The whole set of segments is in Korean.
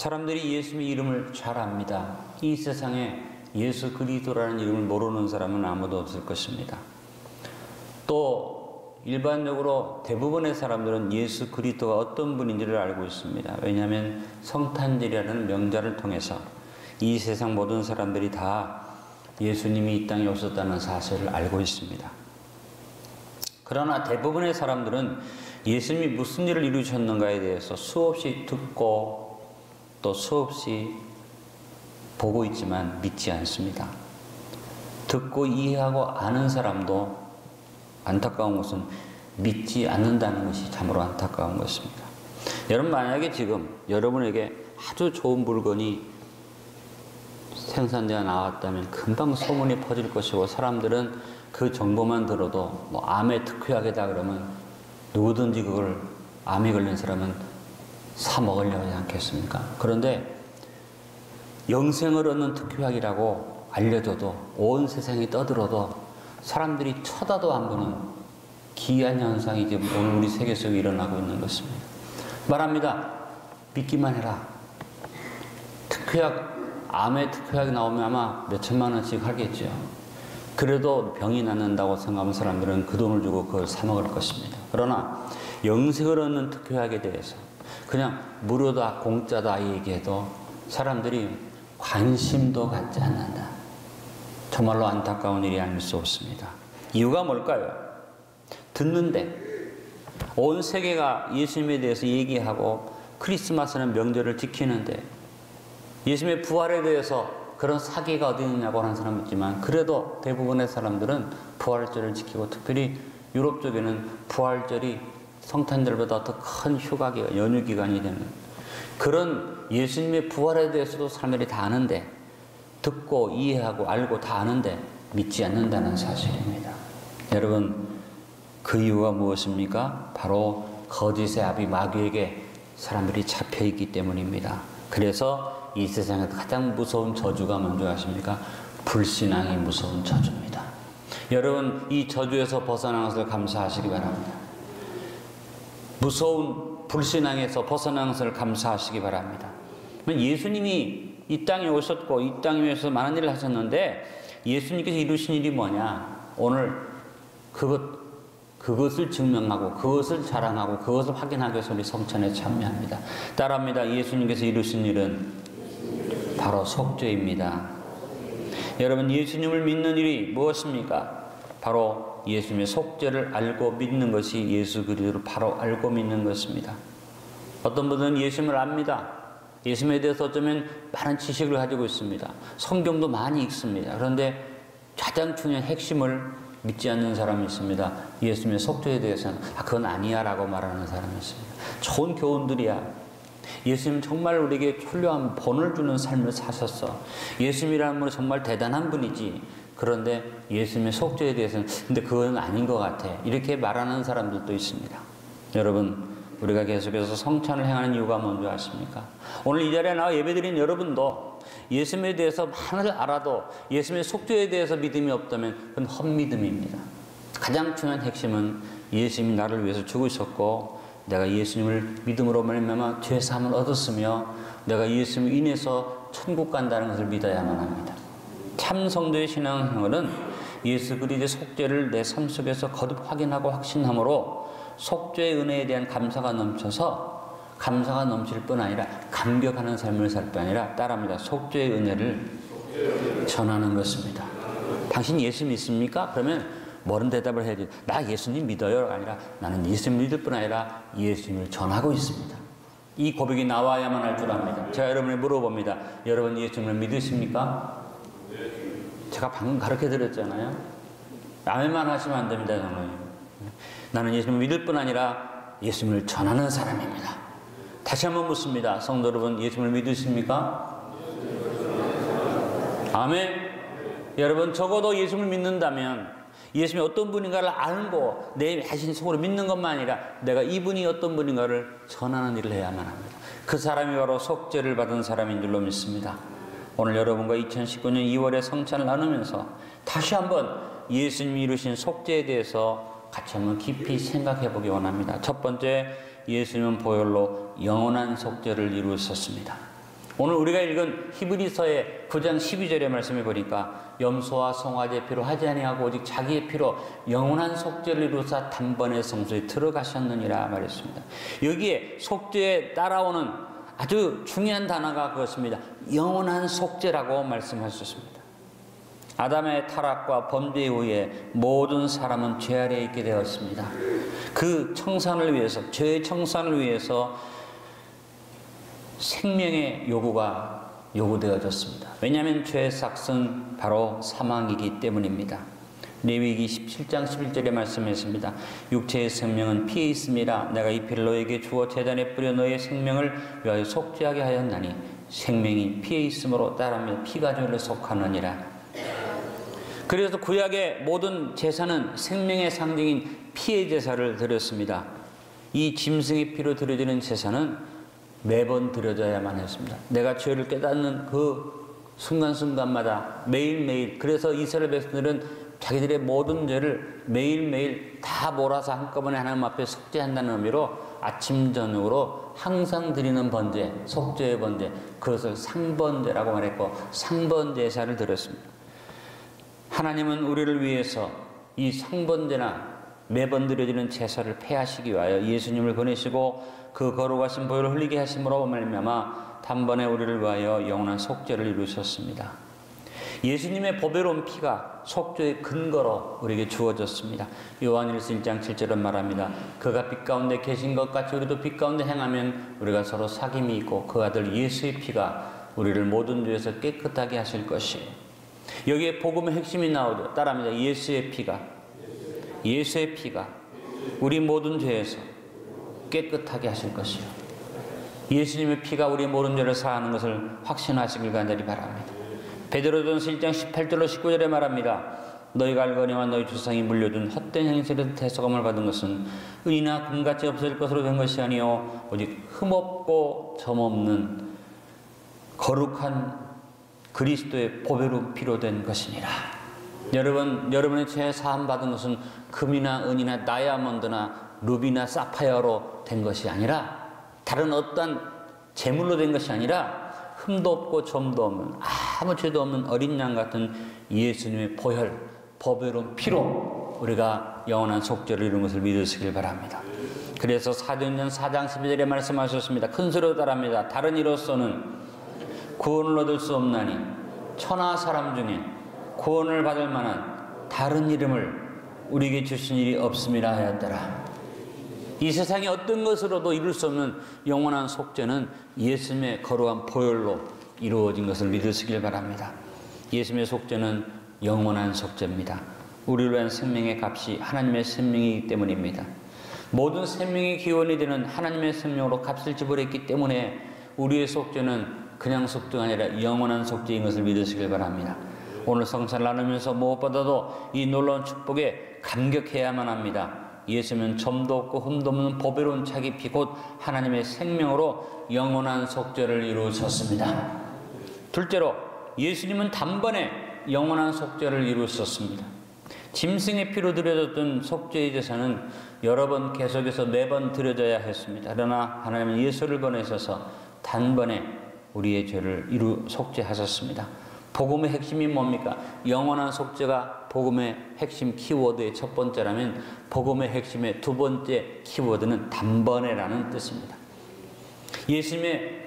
사람들이 예수님의 이름을 잘 압니다. 이 세상에 예수 그리스도라는 이름을 모르는 사람은 아무도 없을 것입니다. 또 일반적으로 대부분의 사람들은 예수 그리스도가 어떤 분인지를 알고 있습니다. 왜냐하면 성탄절이라는 명절을 통해서 이 세상 모든 사람들이 다 예수님이 이 땅에 오셨다는 사실을 알고 있습니다. 그러나 대부분의 사람들은 예수님이 무슨 일을 이루셨는가에 대해서 수없이 듣고 또 수없이 보고 있지만 믿지 않습니다. 듣고 이해하고 아는 사람도 안타까운 것은 믿지 않는다는 것이 참으로 안타까운 것입니다. 여러분, 만약에 지금 여러분에게 아주 좋은 물건이 생산되어 나왔다면 금방 소문이 퍼질 것이고 사람들은 그 정보만 들어도 뭐 암에 특효약이다 그러면 누구든지 그걸 암에 걸린 사람은 사 먹으려고 하지 않겠습니까? 그런데 영생을 얻는 특효약이라고 알려줘도 온 세상이 떠들어도 사람들이 쳐다도 안 보는 기이한 현상이 지금 오늘 우리 세계 속에 일어나고 있는 것입니다. 말합니다. 믿기만 해라. 특효약, 암의 특효약이 나오면 아마 몇천만 원씩 하겠죠. 그래도 병이 낫는다고 생각하는 사람들은 그 돈을 주고 그걸 사 먹을 것입니다. 그러나 영생을 얻는 특효약에 대해서 그냥 무료다, 공짜다 얘기해도 사람들이 관심도 갖지 않는다. 정말로 안타까운 일이 아닐 수 없습니다. 이유가 뭘까요? 듣는데 온 세계가 예수님에 대해서 얘기하고 크리스마스는 명절을 지키는데 예수님의 부활에 대해서 그런 사기가 어디 있느냐고 하는 사람이 있지만 그래도 대부분의 사람들은 부활절을 지키고 특별히 유럽 쪽에는 부활절이 성탄절보다 더 큰 휴가기가 연휴 기간이 되는 그런 예수님의 부활에 대해서도 사람들이 다 아는데 듣고 이해하고 알고 다 아는데 믿지 않는다는 사실입니다. 여러분, 그 이유가 무엇입니까? 바로 거짓의 아비 마귀에게 사람들이 잡혀있기 때문입니다. 그래서 이 세상에 가장 무서운 저주가 뭔지 아십니까? 불신앙이 무서운 저주입니다. 여러분, 이 저주에서 벗어나는 것을 감사하시기 바랍니다. 무서운 불신앙에서 벗어나는 것을 감사하시기 바랍니다. 예수님이 이 땅에 오셨고 이 땅에 위해서 많은 일을 하셨는데 예수님께서 이루신 일이 뭐냐? 오늘 그것을 증명하고 그것을 자랑하고 그것을 확인하기 위해서 우리 성찬에 참여합니다. 따라합니다. 예수님께서 이루신 일은 바로 속죄입니다. 여러분, 예수님을 믿는 일이 무엇입니까? 바로 예수님의 속죄를 알고 믿는 것이 예수 그리스도를 바로 알고 믿는 것입니다. 어떤 분들은 예수님을 압니다. 예수님에 대해서 어쩌면 많은 지식을 가지고 있습니다. 성경도 많이 읽습니다. 그런데 가장 중요한 핵심을 믿지 않는 사람이 있습니다. 예수님의 속죄에 대해서는 그건 아니야 라고 말하는 사람이 있습니다. 좋은 교훈들이야. 예수님 정말 우리에게 훌륭한 본을 주는 삶을 사셨어. 예수님이라는 분은 정말 대단한 분이지. 그런데 예수님의 속죄에 대해서는 근데 그건 아닌 것 같아. 이렇게 말하는 사람들도 있습니다. 여러분, 우리가 계속해서 성찬을 행하는 이유가 뭔지 아십니까? 오늘 이 자리에 나와 예배드린 여러분도 예수님에 대해서 많이 알아도 예수님의 속죄에 대해서 믿음이 없다면 그건 헛믿음입니다. 가장 중요한 핵심은 예수님이 나를 위해서 죽으셨고 내가 예수님을 믿음으로 말미암아 죄 사함을 얻었으며 내가 예수님을 인해서 천국 간다는 것을 믿어야만 합니다. 참 성도의 신앙생활은 예수 그리스도의 속죄를 내 삶 속에서 거듭 확인하고 확신함으로 속죄의 은혜에 대한 감사가 넘쳐서 감사가 넘칠 뿐 아니라 감격하는 삶을 살 뿐 아니라 따라합니다. 속죄의 은혜를 전하는 것입니다. 당신 예수 믿습니까? 그러면 뭐런 대답을 해야지. 나 예수님 믿어요가 아니라 나는 예수님 믿을 뿐 아니라 예수님을 전하고 있습니다. 이 고백이 나와야만 할 줄 압니다. 제가 여러분에 물어봅니다. 여러분 예수님을 믿으십니까? 제가 방금 가르쳐 드렸잖아요. 아멘만 하시면 안 됩니다. 나는 예수님을 믿을 뿐 아니라 예수님을 전하는 사람입니다. 다시 한번 묻습니다. 성도 여러분, 예수님을 믿으십니까? 아멘. 여러분, 적어도 예수님을 믿는다면 예수님이 어떤 분인가를 알고 내 자신 속으로 믿는 것만 아니라 내가 이분이 어떤 분인가를 전하는 일을 해야만 합니다. 그 사람이 바로 속죄를 받은 사람인 줄로 믿습니다. 오늘 여러분과 2019년 2월에 성찬을 나누면서 다시 한번 예수님이 이루신 속죄에 대해서 같이 한번 깊이 생각해 보기 원합니다. 첫 번째, 예수님은 보혈로 영원한 속죄를 이루셨습니다. 오늘 우리가 읽은 히브리서의 9장 12절의 말씀을 보니까 염소와 송아지의 피로 하지 아니하고 오직 자기의 피로 영원한 속죄를 이루사 단번에 성소에 들어가셨느니라 말했습니다. 여기에 속죄에 따라오는 아주 중요한 단어가 그것입니다. 영원한 속죄라고 말씀하셨습니다. 아담의 타락과 범죄 이후에 모든 사람은 죄 아래에 있게 되었습니다. 그 청산을 위해서, 죄의 청산을 위해서 생명의 요구가 요구되어졌습니다. 왜냐하면 죄의 삭은 바로 사망이기 때문입니다. 레위기 17장 11절에 말씀했습니다. 육체의 생명은 피에 있음이라 내가 이 피를 너에게 주어 제단에 뿌려 너의 생명을 위하여 속죄하게 하였나니 생명이 피에 있으므로 따르며 피가 죄를 속하느니라. 그래서 구약의 모든 제사는 생명의 상징인 피의 제사를 드렸습니다. 이 짐승의 피로 드려지는 제사는 매번 드려져야만 했습니다. 내가 죄를 깨닫는 그 순간순간마다 매일매일, 그래서 이스라엘 백성들은 자기들의 모든 죄를 매일매일 다 몰아서 한꺼번에 하나님 앞에 속죄한다는 의미로 아침 저녁으로 항상 드리는 번제, 속죄의 번제, 그것을 상번제라고 말했고 상번제사를 드렸습니다. 하나님은 우리를 위해서 이 상번제나 매번 드려지는 제사를 폐하시기 위하여 예수님을 보내시고 그 거룩하신 보혈을 흘리게 하심으로 말미암아 단번에 우리를 위하여 영원한 속죄를 이루셨습니다. 예수님의 보배로운 피가 속죄의 근거로 우리에게 주어졌습니다. 요한일서 1장 7절은 말합니다. 그가 빛 가운데 계신 것 같이 우리도 빛 가운데 행하면 우리가 서로 사귐이 있고 그 아들 예수의 피가 우리를 모든 죄에서 깨끗하게 하실 것이에요. 여기에 복음의 핵심이 나오죠. 따라합니다. 예수의 피가 우리 모든 죄에서 깨끗하게 하실 것이요. 예수님의 피가 우리 모든 죄를 사하는 것을 확신하시길 간절히 바랍니다. 베드로전서 1장 18절로 19절에 말합니다. 너희가 알거니와 너희 조상이 물려준 헛된 행실에서 대속함을 받은 것은 은이나 금같이 없어질 것으로 된 것이 아니요 오직 흠없고 점없는 거룩한 그리스도의 보배로운 피로 된 것이니라. 여러분의 죄 사함 받은 것은 금이나 은이나 다이아몬드나 루비나 사파이어로 된 것이 아니라 다른 어떤 재물로 된 것이 아니라 흠도 없고 점도 없는 아무 죄도 없는 어린 양 같은 예수님의 보혈, 보배로운 피로 우리가 영원한 속죄를 이룬 것을 믿으시길 바랍니다. 그래서 사도행전 4장 12절에 말씀하셨습니다. 큰 소리로 따라합니다. 다른 이로서는 구원을 얻을 수 없나니 천하 사람 중에 구원을 받을 만한 다른 이름을 우리에게 주신 일이 없음이라 하였더라. 이 세상의 어떤 것으로도 이룰 수 없는 영원한 속죄는 예수님의 거룩한 보혈로 이루어진 것을 믿으시길 바랍니다. 예수님의 속죄는 영원한 속죄입니다. 우리를 위한 생명의 값이 하나님의 생명이기 때문입니다. 모든 생명의 기원이 되는 하나님의 생명으로 값을 지불했기 때문에 우리의 속죄는 그냥 속죄가 아니라 영원한 속죄인 것을 믿으시길 바랍니다. 오늘 성찬을 나누면서 무엇보다도 이 놀라운 축복에 감격해야만 합니다. 예수님은 점도 없고 흠도 없는 보배로운 자기 피 곧 하나님의 생명으로 영원한 속죄를 이루셨습니다. 둘째로 예수님은 단번에 영원한 속죄를 이루셨습니다. 짐승의 피로 드려졌던 속죄의 제사는 여러 번 계속해서 매번 드려져야 했습니다. 그러나 하나님은 예수를 보내셔서 단번에 우리의 죄를 속죄하셨습니다. 복음의 핵심이 뭡니까? 영원한 속죄가 복음의 핵심 키워드의 첫 번째라면 복음의 핵심의 두 번째 키워드는 단번에라는 뜻입니다. 예수님의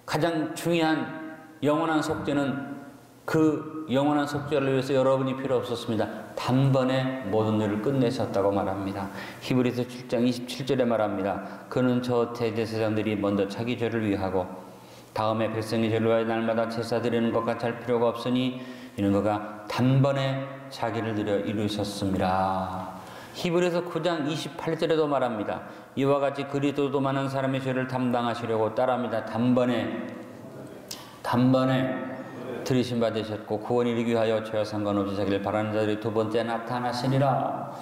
가장 중요한 영원한 속죄는 그 영원한 속죄를 위해서 여러분이 필요 없었습니다. 단번에 모든 일을 끝내셨다고 말합니다. 히브리서 7장 27절에 말합니다. 그는 저 대제사장들이 먼저 자기 죄를 위하고 다음에 백성의 죄를 위하여 날마다 제사 드리는 것 같이 할 필요가 없으니 이는 그가 단번에 자기를 드려 이루셨습니다. 히브리서 9장 28절에도 말합니다. 이와 같이 그리스도도 많은 사람의 죄를 담당하시려고 따라합니다. 단번에 들이심 받으셨고 구원이 이르기 위하여 죄와 상관없이 자기를 바라는 자들이 두 번째 나타나시니라.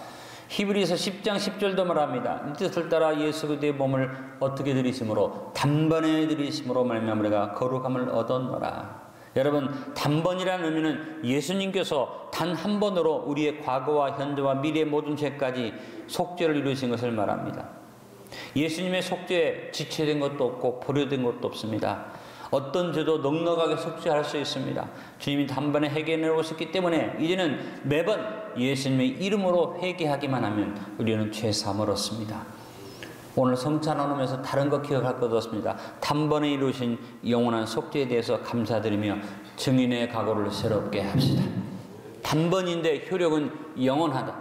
히브리서 10장 10절도 말합니다. 이 뜻을 따라 예수 그리스도의 몸을 어떻게 드리심으로 단번에 드리심으로 말미암아 우리가 거룩함을 얻었노라. 여러분, 단번이라는 의미는 예수님께서 단 한 번으로 우리의 과거와 현재와 미래의 모든 죄까지 속죄를 이루신 것을 말합니다. 예수님의 속죄에 지체된 것도 없고 보류된 것도 없습니다. 어떤 죄도 넉넉하게 속죄할 수 있습니다. 주님이 단번에 회개해 오셨기 때문에 이제는 매번 예수님의 이름으로 회개하기만 하면 우리는 죄 사함을 얻습니다. 오늘 성찬 나누면서 다른 거 기억할 것 없습니다. 단번에 이루신 영원한 속죄에 대해서 감사드리며 증인의 각오를 새롭게 합시다. 단번인데 효력은 영원하다.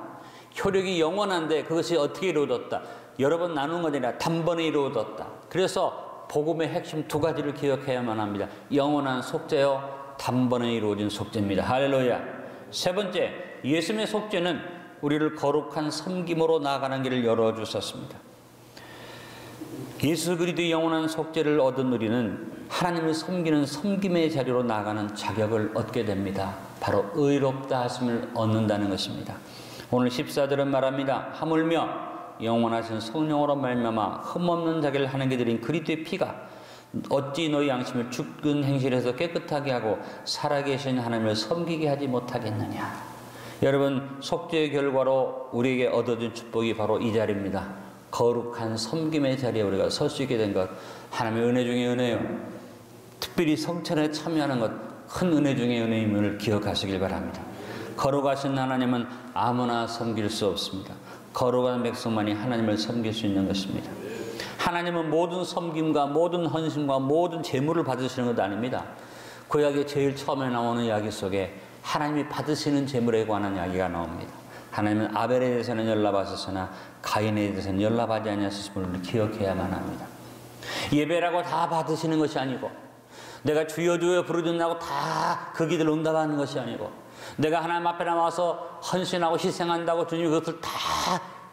효력이 영원한데 그것이 어떻게 이루어졌다? 여러 번 나눈 것이 아니라 단번에 이루어졌다. 그래서 복음의 핵심 두 가지를 기억해야만 합니다. 영원한 속죄요, 단번에 이루어진 속죄입니다. 할렐루야. 세 번째, 예수님의 속죄는 우리를 거룩한 섬김으로 나아가는 길을 열어주셨습니다. 예수 그리스도의 영원한 속죄를 얻은 우리는 하나님을 섬기는 섬김의 자리로 나아가는 자격을 얻게 됩니다. 바로 의롭다 하심을 얻는다는 것입니다. 오늘 14절은 말합니다. 하물며 영원하신 성령으로 말미암아 흠없는 자기를 하나님께 드린 그리스도의 피가 어찌 너희 양심을 죽은 행실에서 깨끗하게 하고 살아계신 하나님을 섬기게 하지 못하겠느냐. 여러분, 속죄의 결과로 우리에게 얻어진 축복이 바로 이 자리입니다. 거룩한 섬김의 자리에 우리가 설 수 있게 된 것, 하나님의 은혜 중에 은혜요. 특별히 성찬에 참여하는 것, 큰 은혜 중에 은혜임을 기억하시길 바랍니다. 거룩하신 하나님은 아무나 섬길 수 없습니다. 거룩한 백성만이 하나님을 섬길 수 있는 것입니다. 하나님은 모든 섬김과 모든 헌신과 모든 제물을 받으시는 것 아닙니다. 구약의 제일 처음에 나오는 이야기 속에 하나님이 받으시는 제물에 관한 이야기가 나옵니다. 하나님은 아벨에 대해서는 연락하셨으나 가인에 대해서는 연락하지 아니하셨음을 기억해야만 합니다. 예배라고 다 받으시는 것이 아니고, 내가 주여 주여 부르짖는다고 다 그 기도를 응답하는 것이 아니고, 내가 하나님 앞에 나와서 헌신하고 희생한다고 주님이 그것을 다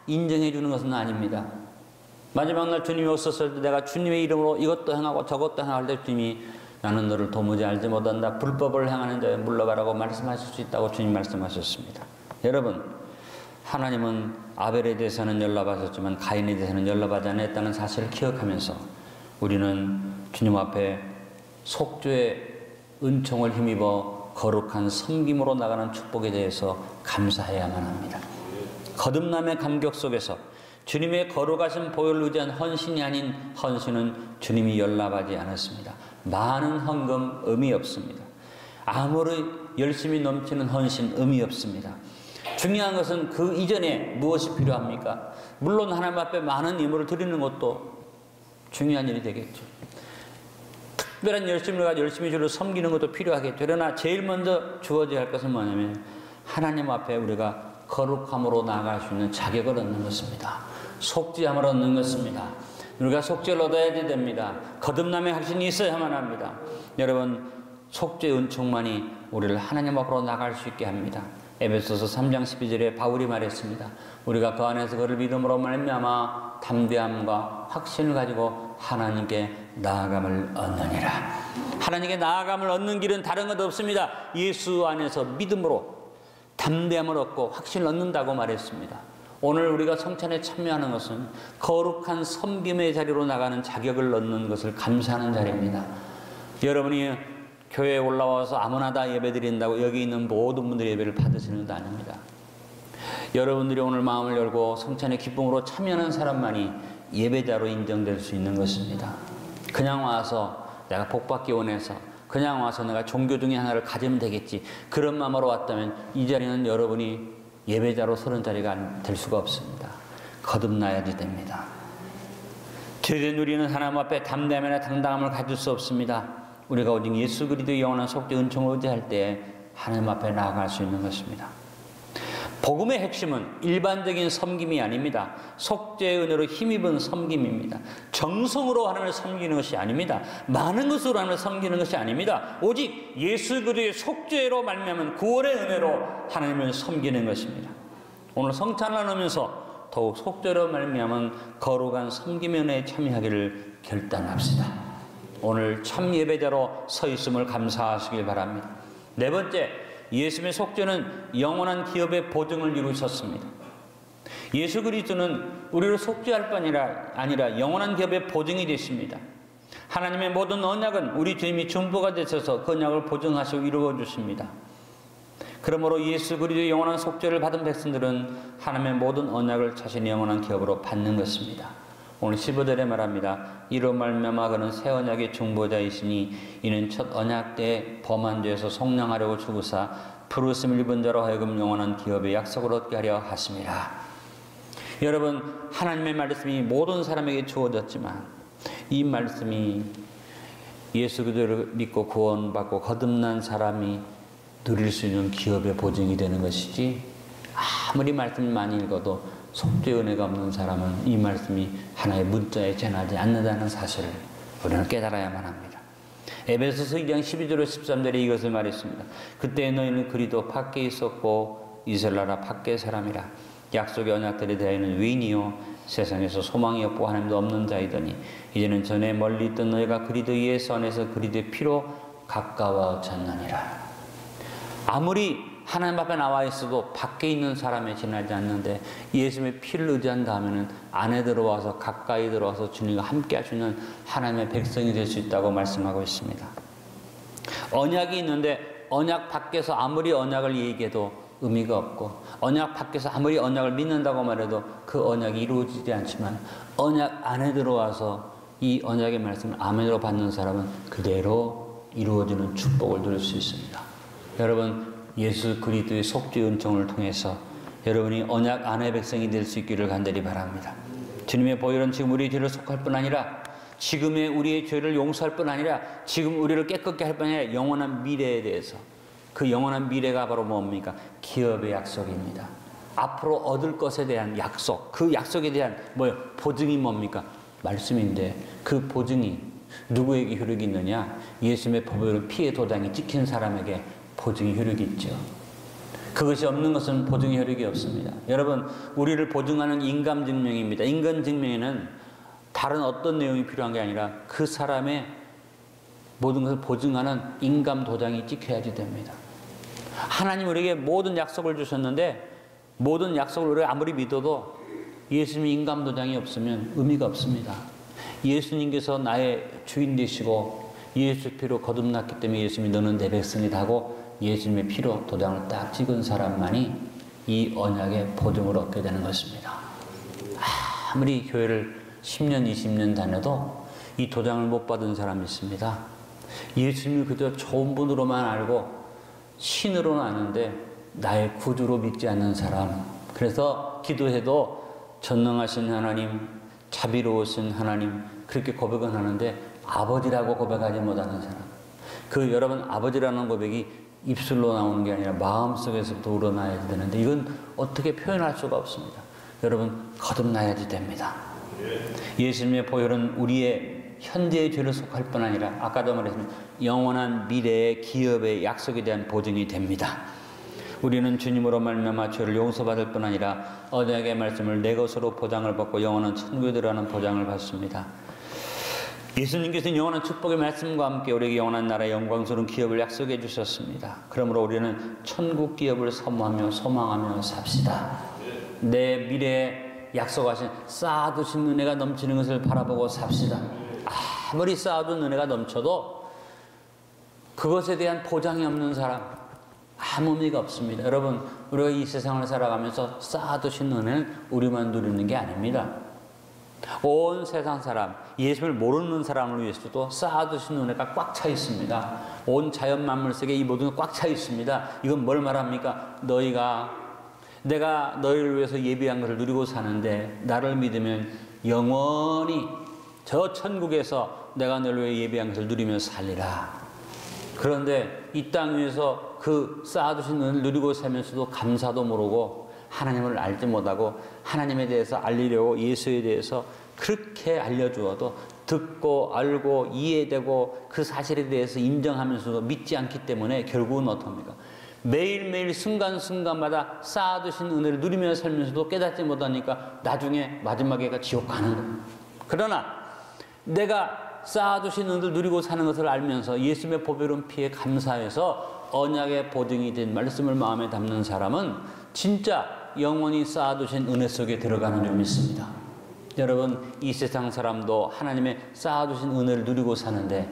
인정해 주는 것은 아닙니다. 마지막 날 주님이 오셨을 때 내가 주님의 이름으로 이것도 행하고 저것도 행하고 할 때 주님이 나는 너를 도무지 알지 못한다. 불법을 행하는 자에 물러가라고 말씀하실 수 있다고 주님 말씀하셨습니다. 여러분, 하나님은 아벨에 대해서는 연락하셨지만 가인에 대해서는 연락하지 않았다는 사실을 기억하면서 우리는 주님 앞에 속죄의 은총을 힘입어 거룩한 섬김으로 나가는 축복에 대해서 감사해야만 합니다. 거듭남의 감격 속에서 주님의 거룩하신 보혈을 의지한 헌신이 아닌 헌신은 주님이 연락하지 않았습니다. 많은 헌금 의미 없습니다. 아무리 열심히 넘치는 헌신 의미 없습니다. 중요한 것은 그 이전에 무엇이 필요합니까? 물론 하나님 앞에 많은 예물을 드리는 것도 중요한 일이 되겠죠. 특별한 열심을 가지고 열심히 주를 섬기는 것도 필요하겠죠. 그러나 제일 먼저 주어져야 할 것은 뭐냐면 하나님 앞에 우리가 거룩함으로 나아갈 수 있는 자격을 얻는 것입니다. 속죄함을 얻는 것입니다. 우리가 속죄를 얻어야 됩니다. 거듭남의 확신이 있어야만 합니다. 여러분, 속죄 은총만이 우리를 하나님 앞으로 나갈 수 있게 합니다. 에베소서 3장 12절에 바울이 말했습니다. 우리가 그 안에서 그를 믿음으로 말미암아 담대함과 확신을 가지고 하나님께 나아감을 얻느니라. 하나님께 나아감을 얻는 길은 다른 것 없습니다. 예수 안에서 믿음으로 담대함을 얻고 확신을 얻는다고 말했습니다. 오늘 우리가 성찬에 참여하는 것은 거룩한 섬김의 자리로 나가는 자격을 얻는 것을 감사하는 자리입니다. 여러분이 교회에 올라와서 아무나 다 예배드린다고 여기 있는 모든 분들이 예배를 받으시는 것 아닙니다. 여러분들이 오늘 마음을 열고 성찬의 기쁨으로 참여하는 사람만이 예배자로 인정될 수 있는 것입니다. 그냥 와서 내가 복받기 원해서 그냥 와서 내가 종교 중에 하나를 가지면 되겠지, 그런 마음으로 왔다면 이 자리는 여러분이 예배자로 서는 자리가 될 수가 없습니다. 거듭나야지 됩니다. 죄된 우리는 하나님 앞에 담대함이나 당당함을 가질 수 없습니다. 우리가 오직 예수 그리스도의 영원한 속죄 은총을 의지할 때 하나님 앞에 나아갈 수 있는 것입니다. 복음의 핵심은 일반적인 섬김이 아닙니다. 속죄의 은혜로 힘입은 섬김입니다. 정성으로 하나님을 섬기는 것이 아닙니다. 많은 것으로 하나님을 섬기는 것이 아닙니다. 오직 예수 그리스도의 속죄로 말미암은 구원의 은혜로 하나님을 섬기는 것입니다. 오늘 성찬을 나누면서 더욱 속죄로 말미암은 거룩한 섬김의 은혜에 참여하기를 결단합시다. 오늘 참 예배자로 서 있음을 감사하시길 바랍니다. 네 번째, 예수님의 속죄는 영원한 기업의 보증을 이루셨습니다. 예수 그리스도는 우리를 속죄할 뿐 아니라 영원한 기업의 보증이 되십니다. 하나님의 모든 언약은 우리 주님이 중보가 되셔서 그 언약을 보증하시고 이루어 주십니다. 그러므로 예수 그리스도의 영원한 속죄를 받은 백성들은 하나님의 모든 언약을 자신의 영원한 기업으로 받는 것입니다. 오늘 15절에 말합니다. 이로 말미암아 그는 새 언약의 중보자이시니 이는 첫 언약 때 범한 죄에서 속량하려고 죽으사 부르심을 입은 자로 하여금 영원한 기업의 약속을 얻게 하려 하심이라. 여러분, 하나님의 말씀이 모든 사람에게 주어졌지만 이 말씀이 예수 그리스도를 믿고 구원받고 거듭난 사람이 누릴 수 있는 기업의 보증이 되는 것이지, 아무리 말씀을 많이 읽어도 속죄의 은혜가 없는 사람은 이 말씀이 하나의 문자에 전하지 않는다는 사실을 우리는 깨달아야만 합니다. 에베소서 2장 12절 13절에 이것을 말했습니다. 그때 너희는 그리스도 밖에 있었고 이스라엘 나라 밖의 사람이라. 약속의 언약들에 대하여는 위인이요 세상에서 소망이 없고 하나님도 없는 자이더니 이제는 전에 멀리 있던 너희가 그리스도 예수 안에서 그리스도의 피로 가까워졌느니라. 아무리 하나님 앞에 나와 있어도 밖에 있는 사람에 지나지 않는데 예수님의 피를 의지한다면 안에 들어와서 가까이 들어와서 주님과 함께 하시는 하나님의 백성이 될 수 있다고 말씀하고 있습니다. 언약이 있는데 언약 밖에서 아무리 언약을 얘기해도 의미가 없고, 언약 밖에서 아무리 언약을 믿는다고 말해도 그 언약이 이루어지지 않지만 언약 안에 들어와서 이 언약의 말씀을 아멘으로 받는 사람은 그대로 이루어지는 축복을 누릴 수 있습니다. 여러분, 예수 그리스도의 속죄의 은총을 통해서 여러분이 언약 안의 백성이 될 수 있기를 간절히 바랍니다. 주님의 보혈은 지금 우리의 죄를 속할 뿐 아니라 지금의 우리의 죄를 용서할 뿐 아니라 지금 우리를 깨끗게 할 뿐 아니라 영원한 미래에 대해서, 그 영원한 미래가 바로 뭡니까? 기업의 약속입니다. 앞으로 얻을 것에 대한 약속, 그 약속에 대한 보증이 뭡니까? 말씀인데 그 보증이 누구에게 효력이 있느냐? 예수님의 보혈은 피의 도장이 찍힌 사람에게 보증의 효력이 있죠. 그것이 없는 것은 보증의 효력이 없습니다. 여러분, 우리를 보증하는 인감증명입니다. 인감증명에는 다른 어떤 내용이 필요한 게 아니라 그 사람의 모든 것을 보증하는 인감도장이 찍혀야지 됩니다. 하나님 우리에게 모든 약속을 주셨는데 모든 약속을 우리가 아무리 믿어도 예수님의 인감도장이 없으면 의미가 없습니다. 예수님께서 나의 주인 되시고 예수 피로 거듭났기 때문에 예수님이 너는 내 백성이다 하고 예수님의 피로 도장을 딱 찍은 사람만이 이 언약의 보증을 얻게 되는 것입니다. 아무리 교회를 10년, 20년 다녀도 이 도장을 못 받은 사람이 있습니다. 예수님을 그저 좋은 분으로만 알고 신으로는 아는데 나의 구주로 믿지 않는 사람. 그래서 기도해도 전능하신 하나님, 자비로우신 하나님 그렇게 고백은 하는데 아버지라고 고백하지 못하는 사람. 그 여러분, 아버지라는 고백이 입술로 나오는 게 아니라 마음속에서부터 우러나야 되는데 이건 어떻게 표현할 수가 없습니다. 여러분, 거듭나야지 됩니다. 예수님의 보혈은 우리의 현재의 죄를 속할 뿐 아니라 아까도 말했지만 영원한 미래의 기업의 약속에 대한 보증이 됩니다. 우리는 주님으로 말미암아 죄를 용서받을 뿐 아니라 언약의 말씀을 내 것으로 보장을 받고 영원한 천국에 들어가는 보장을 받습니다. 예수님께서는 영원한 축복의 말씀과 함께 우리에게 영원한 나라의 영광스러운 기업을 약속해 주셨습니다. 그러므로 우리는 천국 기업을 사모하며 소망하며 삽시다. 내 미래에 약속하신 쌓아두신 은혜가 넘치는 것을 바라보고 삽시다. 아무리 쌓아둔 은혜가 넘쳐도 그것에 대한 보장이 없는 사람 아무 의미가 없습니다. 여러분, 우리가 이 세상을 살아가면서 쌓아두신 은혜는 우리만 누리는 게 아닙니다. 온 세상 사람, 예수를 모르는 사람을 위해서도 쌓아두신 은혜가 꽉 차 있습니다. 온 자연 만물 속에 이 모든 게 꽉 차 있습니다. 이건 뭘 말합니까? 내가 너희를 위해서 예비한 것을 누리고 사는데 나를 믿으면 영원히 저 천국에서 내가 너를 위해 예비한 것을 누리며 살리라. 그런데 이 땅 위에서 그 쌓아두신 은혜를 누리고 살면서도 감사도 모르고 하나님을 알지 못하고 하나님에 대해서 알리려고 예수에 대해서 그렇게 알려주어도 듣고 알고 이해되고 그 사실에 대해서 인정하면서도 믿지 않기 때문에 결국은 어떻습니까? 매일매일 순간순간마다 쌓아두신 은혜를 누리며 살면서도 깨닫지 못하니까 나중에 마지막에가 지옥 가는 거예요. 그러나 내가 쌓아두신 은혜를 누리고 사는 것을 알면서 예수님의 보배로운 피에 감사해서 언약의 보증이 된 말씀을 마음에 담는 사람은 진짜 영원히 쌓아두신 은혜 속에 들어가는 줄 믿습니다. 여러분, 이 세상 사람도 하나님의 쌓아두신 은혜를 누리고 사는데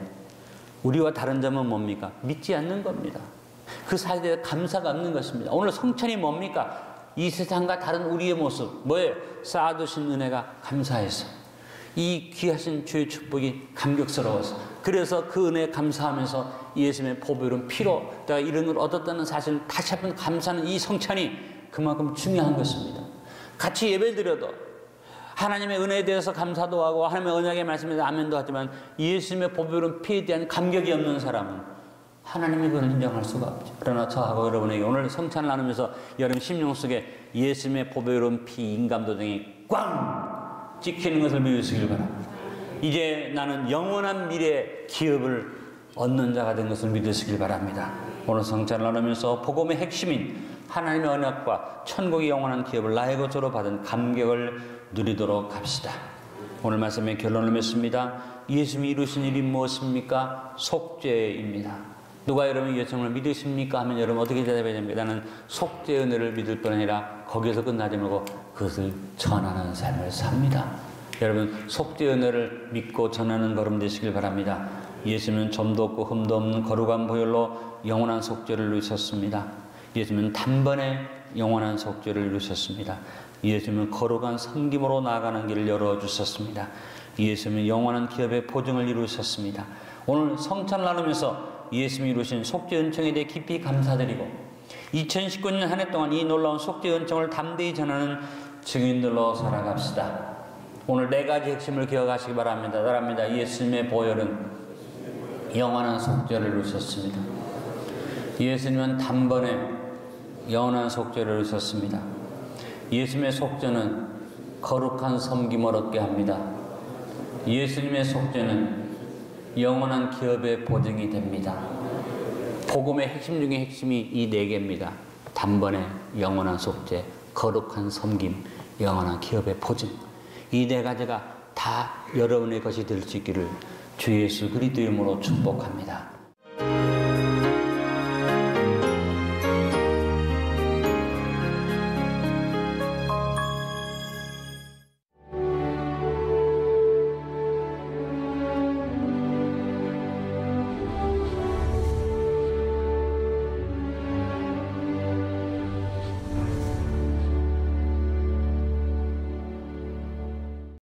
우리와 다른 점은 뭡니까? 믿지 않는 겁니다. 그 사실에 대해 감사가 없는 것입니다. 오늘 성찬이 뭡니까? 이 세상과 다른 우리의 모습, 뭐예요? 쌓아두신 은혜가 감사해서 이 귀하신 주의 축복이 감격스러워서, 그래서 그 은혜에 감사하면서 예수님의 보배로운 피로 내가 이런 걸 얻었다는 사실을 다시 한번 감사하는 이 성찬이 그만큼 중요한 것입니다. 같이 예배를 드려도 하나님의 은혜에 대해서 감사도 하고 하나님의 언약의 말씀에 대해서 아멘도 하지만 예수님의 보배로운 피에 대한 감격이 없는 사람은 하나님이 그걸 인정할 수가 없죠. 그러나 저하고 여러분에게 오늘 성찬을 나누면서 여러분 심령 속에 예수님의 보배로운 피 인감도장이 꽝 찍히는 것을 믿으시길 바랍니다. 이제 나는 영원한 미래의 기업을 얻는 자가 된 것을 믿으시길 바랍니다. 오늘 성찬을 나누면서 복음의 핵심인 하나님의 언약과 천국의 영원한 기업을 나의 것으로 받은 감격을 누리도록 합시다. 오늘 말씀의 결론을 맺습니다. 예수님이 이루신 일이 무엇입니까? 속죄입니다. 누가 여러분 예수님을 믿으십니까? 하면 여러분 어떻게 대답해야 됩니까? 나는 속죄의 은혜를 믿을 뿐 아니라 거기에서 끝나지 말고 그것을 전하는 삶을 삽니다. 여러분 속죄의 은혜를 믿고 전하는 걸음 되시길 바랍니다. 예수님은 점도 없고 흠도 없는 거룩한 보혈로 영원한 속죄를 이루셨습니다. 예수님은 단번에 영원한 속죄를 이루셨습니다. 예수님은 거룩한 섬김으로 나아가는 길을 열어주셨습니다. 예수님은 영원한 기업의 보증을 이루셨습니다. 오늘 성찬을 나누면서 예수님이 이루신 속죄 은총에 대해 깊이 감사드리고 2019년 한 해 동안 이 놀라운 속죄 은총을 담대히 전하는 증인들로 살아갑시다. 오늘 4가지 핵심을 기억하시기 바랍니다. 따라합니다. 예수님의 보혈은 영원한 속죄를 이루셨습니다. 예수님은 단번에 영원한 속죄를 이루셨습니다. 예수님의 속죄는 거룩한 섬김을 얻게 합니다. 예수님의 속죄는 영원한 기업의 보증이 됩니다. 복음의 핵심 중에 핵심이 이 4개입니다. 단번에 영원한 속죄, 거룩한 섬김, 영원한 기업의 보증. 이 4가지가 다 여러분의 것이 될 수 있기를 주 예수 그리스도 이름으로 축복합니다.